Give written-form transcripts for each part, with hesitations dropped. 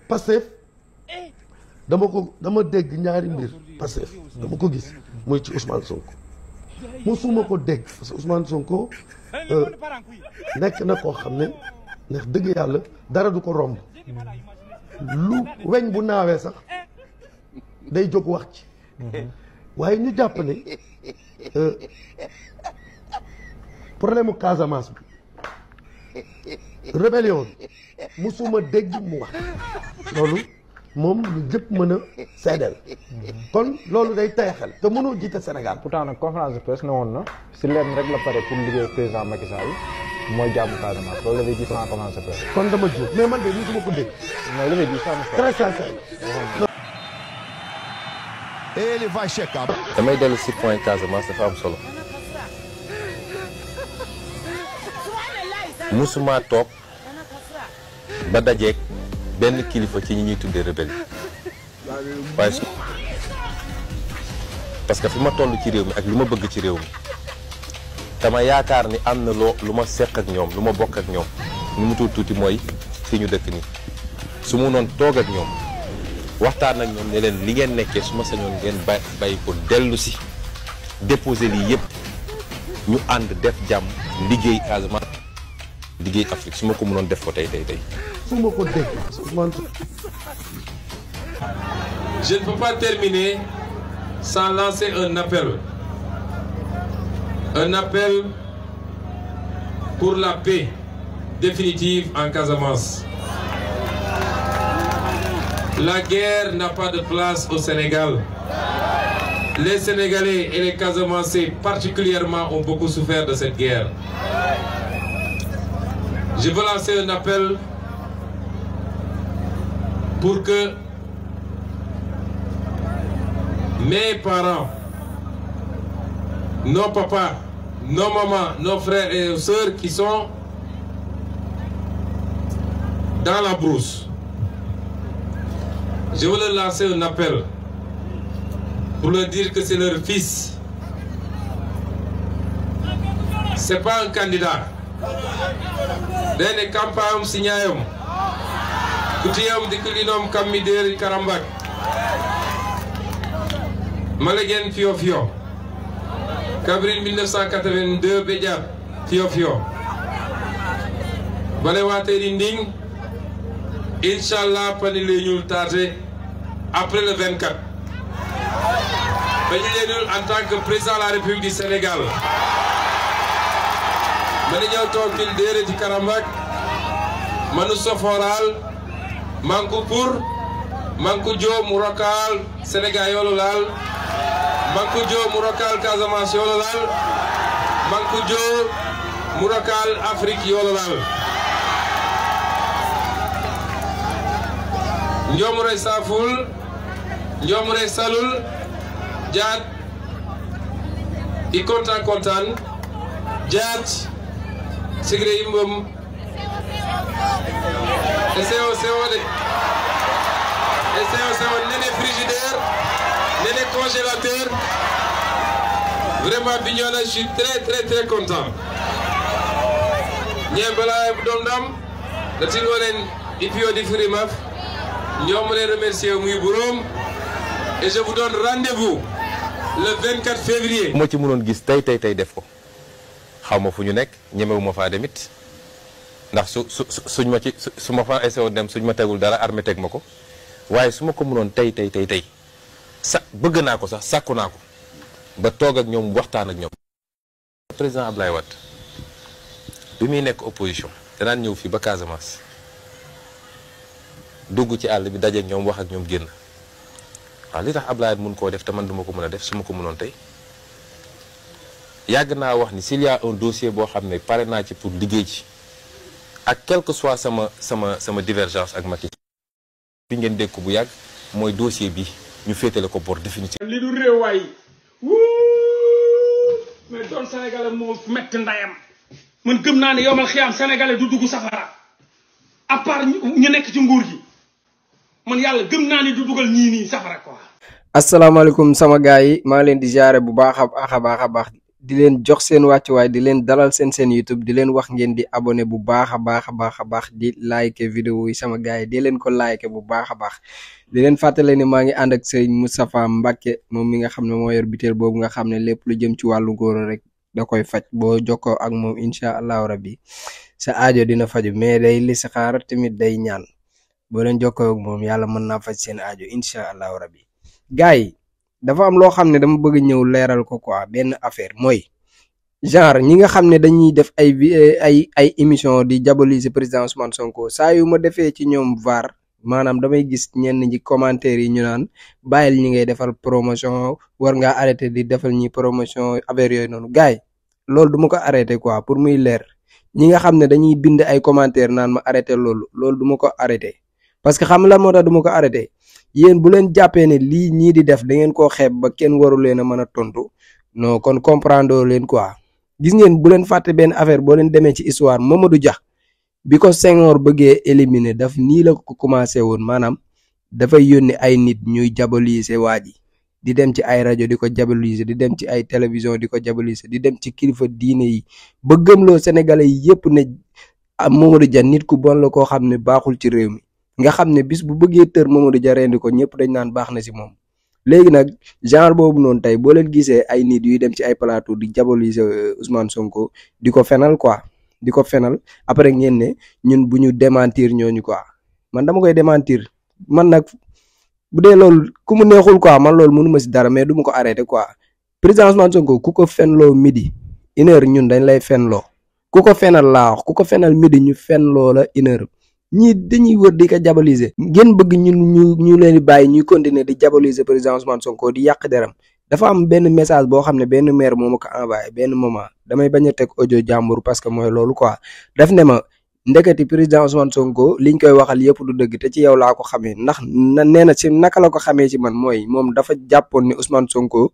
Pastef dama dégg ñaari mbir Pastef dama ko gis muy ci Ousmane Sonko mosuma ko dégg parce que Ousmane Sonko nekk na koo xam ne ndax dëgg yàlla dara du ko romb lu weñ bu naawee sax day jóg wax ci waaye ñu jàpp ne problème mu Casamance bi rébellion bi mosuma dégg mu wax loolu moom ñu jëpp mën a seedeel kon loolu day tey xel te mënoo jiite Sénégal. pourtant nag conférence de presse ne woon na si leen rek la pare pour liggéey président Macky Sall mooy jàmm Casamance loolu la lay gis en conférence de presse. kon dama jóg mais man de mosuma ko dégg. non li may gis très sincère. Ele vai checar. damay dellu si point Casamance dafa am solo musuma toog ba dajeeg benn kilifa ci ñi ñuy tuddee rebelle waaye parce que fi ma toll ci réew mi ak li ma bëgg ci réew mi dama yaakaar ni am na lu ma seq ak ñoom lu ma bokk ak ñoom nu mu tuuti mooy fi ñu dëkk nii su mu noon toog ak ñoom waxtaan ak ñoom ne leen li ngeen nekkee su ma sañoon ngeen bàyyi ko dellu si déposer lii yëpp ñu ànd def jàmm liggéey Casamance liggéey Afrique su ma ko mënoon def ko tey. su ma ko dégg Je ne peux pas terminer sans lancer un appel. Un appel pour la paix définitive en Casamance. La guerre n'a pas de place au Sénégal. Les Sénégalais et les Casamancés particulièrement ont beaucoup souffert de cette guerre. Je veux lancer un appel pour que mes parents, nos papas, nos mamans, nos frères et sœurs qui sont dans la brousse, je veux leur lancer un appel pour leur dire que c'est leur fils. C'est pas un candidat. Dene campagne signayom. Kutiyam dikulinom kamider karambak. Malegen Fio Fio. Kabril 1982 Bédiat Fio Fio. Balewate Rinding. Inch'Allah panile ñul tardé après le 24. Panile ñul en tant que président de la République du Sénégal. Mane ñëw toog fil déere ci Karambak manu soforal manku pour manku jo mu rokal Sénégal yoolu laal manku jo mu rokal Casamance yoolu laal manku jo mu rokal Afrique yoolu laal njomure saful njomure salul jaat i kontaan jaat Sigre Imbom SEO nene frigidaire, nene congélateur. Vraiment Bignona, je suis très content. Niembala Domdam, le Tingolen Ipio di Furimaf, nous les remercier au Mouibourom et je vous donne rendez-vous le 24 février. Moi, tu m'as dit que tu def ko. Xawma fu ñu nekk ñemewuma faa demit ndax suñ ma ci su ma fa essayé dem suñ ma tegul dara armée teg ma ko waaye su ma ko mënoon tey bëgg naa ko sax sàkku naa ko ba toog ak ñoom waxtaan ak ñoom. Président Ablaye Wade bi muy nekk opposition danaan ñëw fii ba Casamance dugg ci àll bi dajeek ñoom wax ak ñoom génn waaw li tax Ablaye Wade mun koo def te man duma ko mën a def su ma ko mënoon tey. yàgg naa wax ni s'il y a un dossier boo xam ne pare naa ci pour liggéey ci ak quel que soit sama divergence ak Macky bi ngeen dégg ko bu yàgg mooy dossier bi ñu féetale ko bor définitif. li du réew waay mais doon sénégalais moo metti ndayam man gëm naa ne yomal xiyaam sénégalais du dugg safara à part ñu nekk ci nguur gi man yàlla gëm naa ni du dugal ñii nii safara quoi. asalaamaaleykum sama gars yi maa leen di jaare bu baax a baax di leen jox seen wàccuwaay di leen dalal seen YouTube di leen wax ngeen di abonné bu baax a baax di like vidéo yi sama gars yi di leen ko like bu baax a baax di leen fàttale ni maa ngi ànd ak Serigne Moustapha Mbacké moom mi nga xam ne moo yor biteel boobu nga xam ne lépp lu jëm ci wàllu góor rek da koy faj boo jokkoo ak moom incha allahu rabbi sa aajo dina faju mais day listixaar tamit day ñaan boo leen jokkoo ak moom yàlla mën naa faj seen aajo incha allahu rabbi gars yi dafa am loo xam ne dama bëgg ñëw leeral ko quoi benn affaire mooy genre ñi nga xam ne dañuy def ay émission di diaboliser président Ousmane Sonko saa yu ma defee ci ñoom VAR maanaam damay gis ñenn ñi commentaire yi ñu naan bàyyil ñi ngay defal promotion war ngaa arrêté di defal ñi promotion affaire yooyu noonu gars yi loolu du ma ko arrêté quoi pour muy leer ñi nga xam ne dañuy bind ay commentaire naan ma arrêté loolu du ma ko arrêté parce que xam la moo tax du ma ko arrêté yéen bu leen jàppee ne lii ñii di def da ngeen koo xeeb ba kenn waru leen a mën a tontu non kon comprendre leen quoi gis ngeen bu leen fàtte benn affaire boo leen demee ci histoire Mamadou Dia bi ko Senghor bëggee éliminer daf nii la ko commencé woon maanaam dafay yónni ay nit ñuy diaboliser waa ji di dem ci ay rajo di ko diaboliser di dem ci ay télévision di ko diaboliser di dem ci kilifa diine yi ba gëmloo sénégalais yi yëpp ne Mamadou Dia nit ku bon la koo xam ne baaxul ci réew mi nga xam ne bis bu bëggee tër Mamadou Dia rendi ko ñëpp dañ naan baax na si moom léegi nag genre boobu noonu tey boo leen gisee ay nit yuy dem ci ay plateau di diaboliser Ousmane Sonko di ko fenal quoi di ko fenal après ngeen ne ñun bu ñu démentir ñooñu quoi man dama koy démentir man nag bu dee loolu ku mu neexul quoi man loolu mënu ma si dara mais du ma ko arrêté quoi président Ousmane Sonko ku ko fenloo midi 1h ñun dañ lay fenloo ku ko fenal laa wax ku ko fenal midi ñu fenloo la 1h ñii dañuy wër di ko diaboliser ngeen bëgg ñun ñu leen di bàyyi ñuy continuer di diaboliser président Ousmane Sonko di yàq deram dafa am benn message boo xam ne benn maire moo ma ko envoyé benn moment damay bañ a teg audio jàmbur parce que mooy loolu quoi daf ne ma ndeketi président Ousmane Sonko liñ koy waxal yëpp du dëgg te ci yow laa ko xamee ndax nee na ci naka la ko xamee ci man mooy moom dafa jàppoon ne Ousmane Sonko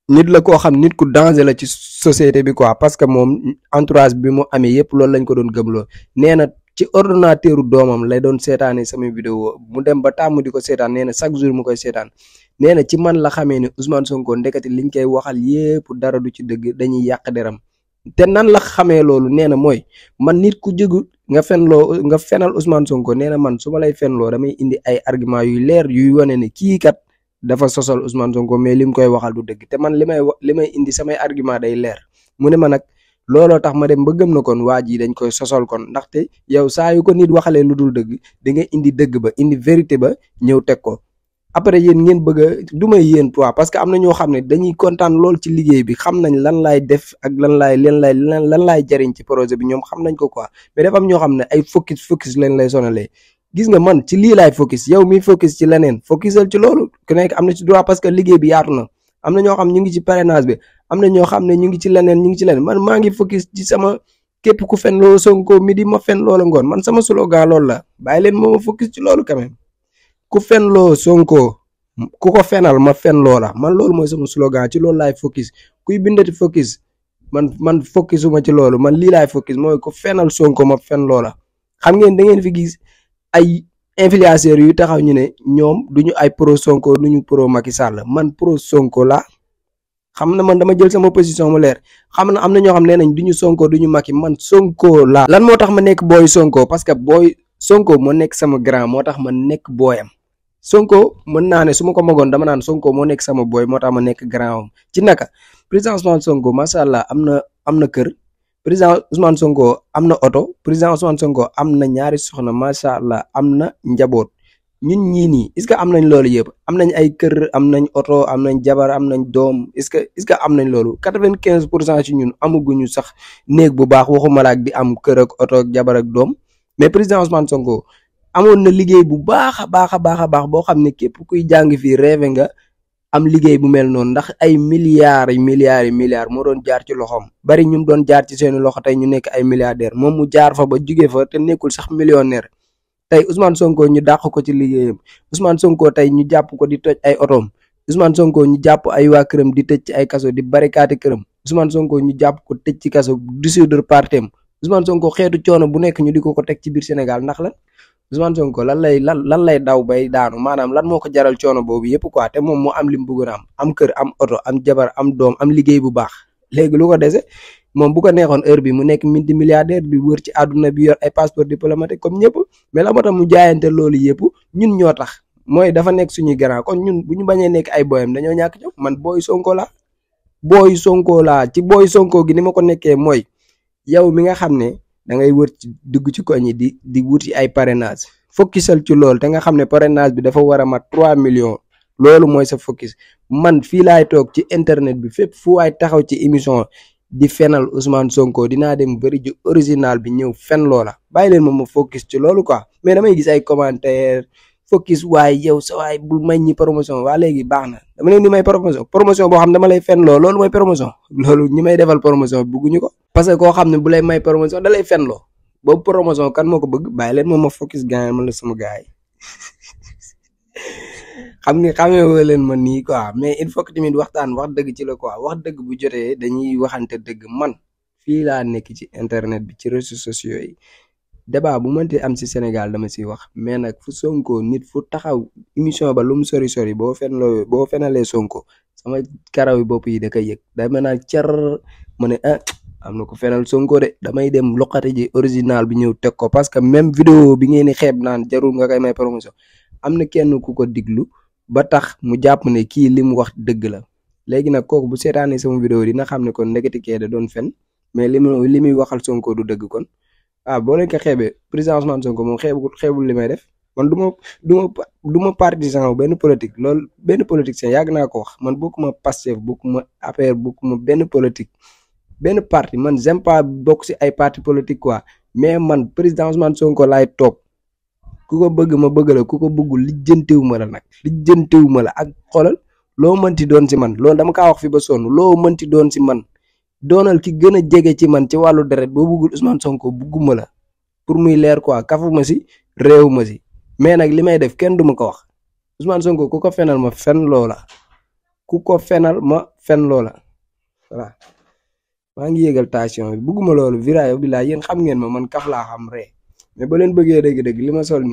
nit la koo xam nit ku danger la ci société bi quoi parce que moom entourage bi mu amee yëpp loolu lañ ko doon gëmloo nee na ci ordinateur doomam lay doon seetaane sama vidéo mu dem ba tàmm di ko seetaan nee na chaque jour mu koy seetaan nee na ci man la xamee ne Ousmane Sonko ndeketi liñ koy waxal yépp dara du ci dëgg dañuy yàq deram te nan la xamee loolu nee na mooy man nit ku jógu nga fenal Ousmane Sonko nee na man su ma lay fenloo damay indi ay argument yuy leer yuy wane ne kii kat dafa sosal Ousmane Sonko mais lim koy waxal du dëgg te man li may indi samay argument day leer mu ne ma nag looloo tax ma dem ba gëm na kon waa ji dañ koy sosal kon ndaxte yow saa yu ko nit waxalee lu dul dëgg da nga indi dëgg ba indi vérité ba ñëw teg ko après yéen ngeen bëgg a du may yéen toi parce que am na ñoo xam ne dañuy kontaan lool ci liggéey bi xam nañ lan laay def ak lan laay jariñ ci projet bi ñoom xam nañ ko quoi mais dafa am ñoo xam ne ay focus leen lay sonalee gis nga man ci lii laay focus yow mi focus ci leneen focusal ci loolu ku nekk am na ci droit parce que liggéey bi yaatu na am na ñoo xam ñu ngi ci parrainage bi am na ñoo xam ne ñu ngi ci leneen man maa ngi focus ci sama képp ku fen loo Sonko midi ma fen loola ngoon man sama slogan loolu la bàyyi leen moo ma focus ci loolu quand même ku fen loo Sonko ku ko fenal ma fen loola man loolu mooy sama slogan ci loolu laay focus kuy bindati focus man focusuma ci loolu man lii laay focus mooy ku fenal Sonko ma fen loola xam ngeen da ngeen fi gis ay influenceurs yu taxaw ñu ne ñoom duñu ay pro Sonko duñu pro Macky Sall man pro Sonko la xam na man dama jël sama position mu leer xam na am na ñoo xam ne nañ duñu Sonko duñu Macky man Sonko la lan moo tax ma nekk booy Sonko parce que booy Sonko moo nekk sama grand moo tax ma nekk booyam Sonko mën naa ne su ma ko magoon dama naan Sonko moo nekk sama booy moo tax ma nekk grand am ci naka président Ousmane Sonko macha allah am na kër président Ousmane Sonko am na oto président Ousmane Sonko am na ñaari soxna macha allah am na njaboot ñun ñii nii est-ce que am nañ loolu yëpp am nañ ay kër am nañ oto am nañ jabar am nañ doom est-ce que am nañ loolu 95% ci ñun amaguñu sax néeg bu baax waxuma la ak di am kër ak oto ak jabar ak doom mais président Ousmane Sonko amoon na liggéey bu baax a baax boo xam ne képp kuy jàng fii rêvé nga am liggéey bu mel noonu ndax ay milliards moo doon jaar ci loxoom bari ñu doon jaar ci seeni loxo tey ñu nekk ay milliardaire moom mu jaar fa ba jugee fa te nekkul sax millionnaire tey Ousmane Sonko ñu dàq ko ci liggéeyam Ousmane Sonko tey ñu jàpp ko di toj ay otoom Ousmane Sonko ñu jàpp ay waa këram di tëj ci ay kaso di barikaati këram Ousmane Sonko ñu jàpp ko tëj ci kaso dissoudre partem Ousmane Sonko xeetu coono bu nekk ñu di ko teg ci biir Sénégal ndax la Ousmane Sonko lan lay daw bay daanu maanaam lan moo ko jaral coono boobu yëpp quoi te moom moo am li mu bëggoon am kër am oto am jabar am doom am liggéey bu baax léegi lu ko dese moom bu ko neexoon heure bi mu nekk multimilliardaire bi wër ci àdduna bi yor ay passeport diplomatique comme ñëpp mais la moo tax mu jaayante loolu yëpp ñun ñoo tax mooy dafa nekk suñuy grand kon ñun bu ñu bañee nekk ay boyam dañoo ñàkk ñëw man booy Sonko laa ci booy Sonko gi ni ma ko nekkee mooy yow mi nga xam ne da ngay wër ci dugg ci koñ yi di wuti ay parrainage focusal ci loolu te nga xam ne parrainage bi dafa war a mat 3 millions loolu mooy sa focus man fii laay toog ci internet bi fépp fu waay taxaw ci émission di fenal Ousmane Sonko dinaa dem bëri ji original bi ñëw fen loola bàyyi leen ma focus ci loolu quoi mais damay gis ay commentaire focus waaye yow sa waay bul may ñi promotion waa léegi baax na dama leen di may promotion boo xam dama lay fen loo loolu mooy promotion loolu ñi may defal promotion bugguñu ko parce que koo xam ne bu lay may promotion da lay fen loo boobu promotion kan moo ko bëgg bàyyi leen ma focus gars man la sama gars yi xamee woo leen ma nii quoi mais il faut que tamit waxtaan wax dëgg ci la quoi wax dëgg bu jotee dañuy waxante dëgg man fii laa nekk ci internet bi ci réseaux sociaux yi débat bu mënti am ci Sénégal dama ciy wax mais nag fu Sonko nit fu taxaw émission ba lu mu sori boo fenalee Sonko sama karaw yi bopp yi da koy yëg dama naan car ma ne am na ko fenal Sonko de damay dem loqati ji original bi ñëw teg ko parce que même vidéo bi ngeen di xeeb naan jarul nga koy may promotion am na kenn ku ko diglu ba tax mu jàpp ne kii li mu wax dëgg la léegi nag kooku bu seetaanee sama vidéo dina xam ne kon ndeketi kee da doon fen mais li muy waxal Sonko du dëgg kon boo leen ko xeebee président Ousmane Sonko moom xeebul li may def man du ma partisan wu benn politique loolu benn politicien yàgg naa ko wax man bokkuma Pastef bokkuma APR bokkuma benn politique benn parti man j'aime pas bokk si ay parti politique quoi mais man président Ousmane Sonko laay toog ku ko bëgg ma bëgg la ku ko bëggul lijjantiwuma la nag lijjantiwuma la ak xoolal loo mënti doon si man loolu dama kaa wax fi ba sonn loo mënti doon si man doonal ki gën a jege ci man ci wàllu deret boo bëggul Ousmane Sonko bëgguma la pour muy leer quoi kafuma si réew ma si mais nag li may def kenn du ma ko wax Ousmane Sonko ku ko fenal ma fen loola voilà maa ngi yéegal station bi bëgguma loolu viraay bi laa yéen xam ngeen ma man kaf laa xam ree mais ba leen bëggee dëgg-dëgg li ma sol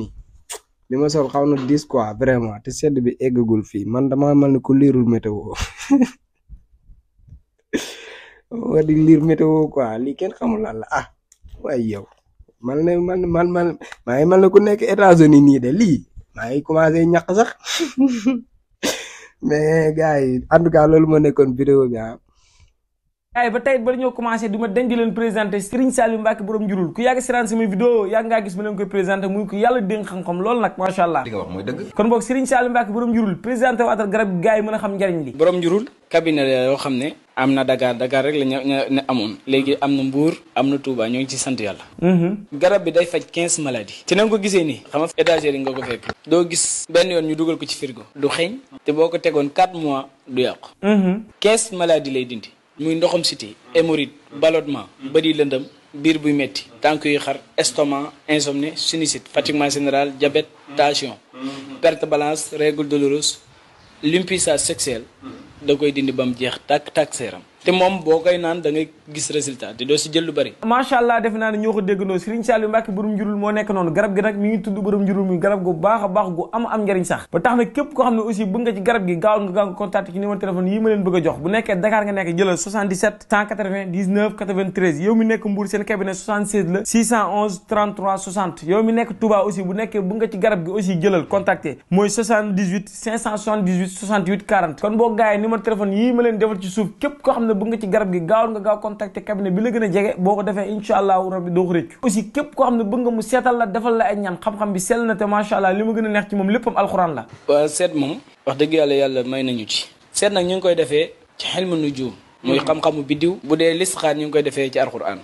xaw na 10 quoi vraiment te sedd bi eggagul fii man dama mel ni ku liirul météo wa di liir météo quoi lii kenn xamul lan la waaye yow man maa ngi mel ne ku nekk États-Unis nii de lii maa ngi commencé ñàkk sax mais gars yi en tout cas loolu moo nekkoon vidéo bi ay ba tey ba ñoo commencé du ma denc leen présenté Serigne Saliou Mbacké borom njurul ku yàgg seetaan sama vidéo yàgg ngaa gis ma leen koy présenté muy ko yàlla dénk xam-xam loolu nag macha allah li nga wax mooy dëgg kon boog Serigne Saliou Mbacké borom njurul présenté waatal garab gars yi mën a xam njariñ li borom njurul cabinet la yoo xam ne am na Dakar rek la ñu amoon léegi am na Mbour am na Touba ñoo ngi ci sant yàlla garab bi day faj 15 maladies te na nga ko gisee nii xam nga étagère yi nga ko fekk doo gis benn yoon ñu dugal ko ci frigo du xeeñ te boo ko tegoon 4 mois du yàqu 15 maladies lay dindi muy ndoxam cité hémorroïde ballonnement bëri lëndëm biir buy metti tànk yu xar estomac insomnie sinusite fatiguement général diabète tension perte balance règle douloureuse l'impuissance sexuelle da koy dindi ba mu jeex tàkk seeram te moom boo koy naan da ngay gis résultat te doo si jël lu bëri macha allah defe naa ne ñoo ko déggandoo Serigne Saliou Mbacké borom njurul moo nekk noonu garab gi nag mi ngi tudd borom njurul muy garab gu baax a baax gu am njariñ sax ba tax na képp koo xam ne aussi bëgg nga ci garab gi gaaw nga contacté ci numéro téléphone yi ma leen bëgg a jox bu nekkee Dakar nga nekk jëlal 77 180 19 93 yow mi nekk Mbour seen cabinet 76 la 611 33 60 yow mi nekk Touba aussi bu nekkee bëgg nga ci garab gi aussi jëlal contacté mooy 78 578 68 40 kon boo gaayee numéro téléphone yi ma leen defal ci suuf képp koo xam ne bëgg nga ci garab gi gaaw nga gaaw contacter cabinet bi la gën a jege boo ko defee incha allahu rabbi doo ko rëccu aussi képp koo xam ne bëgg nga mu seetal la defal la ay ñaan xam-xam bi sell na te macha allah li ma gën a neex ci moom léppam alxuraan la waaw seet moom wax dëgg yàlla may nañu ci seet nag ñu ngi koy defee ci xilmu nujum muy xam-xamu biddiw bu dee listixaar ñu ngi koy defee ci alxuraan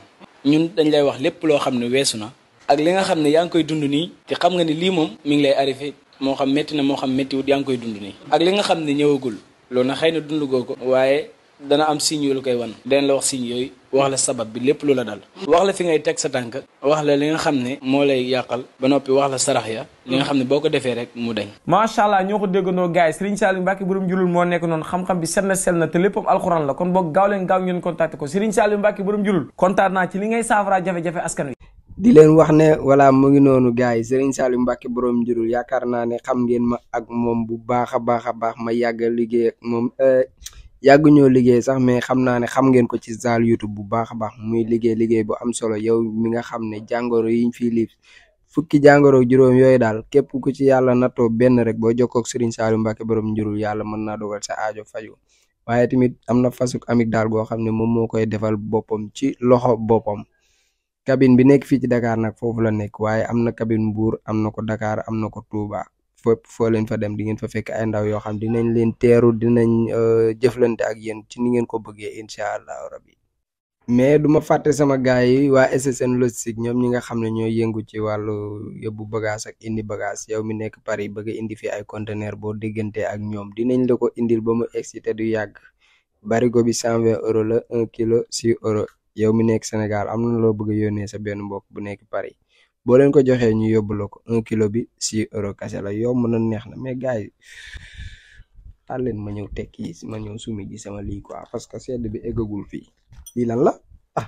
ñun dañ lay wax lépp loo xam ne weesu na ak li nga xam ne yaa ngi koy dund nii te xam nga ni lii moom mi ngi lay arrivé moo xam métti na moo xam méttiwut yaa ngi koy dund nii ak li nga xam ne ñëwagul loolu na xëy na dund goo ko waaye dana am signe yu la koy wan den la wax signe yooyu wax la sabab bi lépp lu la dal wax la fi ngay teg sa tànk wax la li nga xam ne moo lay yàqal ba noppi wax la sarax ya li nga xam ne boo ko defee rek mu dañ macha allah ñoo ko déggandoo gars yi Serigne Saliou Mbacké borom njurul moo nekk noonu xam-xam bi sell na te léppam alxuraan la kon boog gaaw leen gaaw ngeen contacté ko Serigne Saliou Mbacké borom njurul kontaan naa ci li ngay saafara jafe-jafe askan wi di leen wax ne voilà mu ngi noonu gars yi Serigne Saliou Mbacké borom njurul yaakaar naa ne xam ngeen ma ak moom bu baax a baax ma yàgg liggéey ak moom yàgg ñoo liggéey sax mais xam naa ne xam ngeen ko ci Zal YouTube bu baax a baax muy liggéey bu am solo yow mi nga xam ne jàngoro yiñ fii lii fukki jàngoro juróom yooyu daal képp ku ci yàlla nattoo benn rek boo jokkoo ak Serigne Saliou Mbacke borom njurul yàlla mën naa dogal sa aajo faju waaye tamit am na fasuk amik daal goo xam ne moom moo koy defal boppam ci loxo boppam cabine bi nekk fii ci Dakar nag foofu la nekk waaye am na cabine Mbour am na ko Dakar am na ko Touba fépp foo leen fa dem di ngeen fa fekk ay ndaw yoo xam dinañ leen teeru dinañ jëflante ak yéen ci ni ngeen ko bëggee incha allah rabbi mais duma fàtte sama gars yi waa SSN logistique ñoom ñi nga xam ne ñooy yëngu ci wàllu yóbbu bagage ak indi bagage yow mi nekk Paris bëgg a indi fi ay conteneur boo déggante ak ñoom dinañ la ko indil ba mu excité du yàgg barigo bi 120 euros la 1 kilo 6 euros yow mi nekk Sénégal am na loo bëgg a yónnee sa benn mbokk bu nekk Paris boo leen ko joxee ñu yóbbu la ko 1 kilo bi 6 euros kese la yomb na neex na mais gars yi taal leen ma ñëw tekki ma ñëw sumi ji sama lii quoi parce que sedd bi eggagul fii lii lan la ah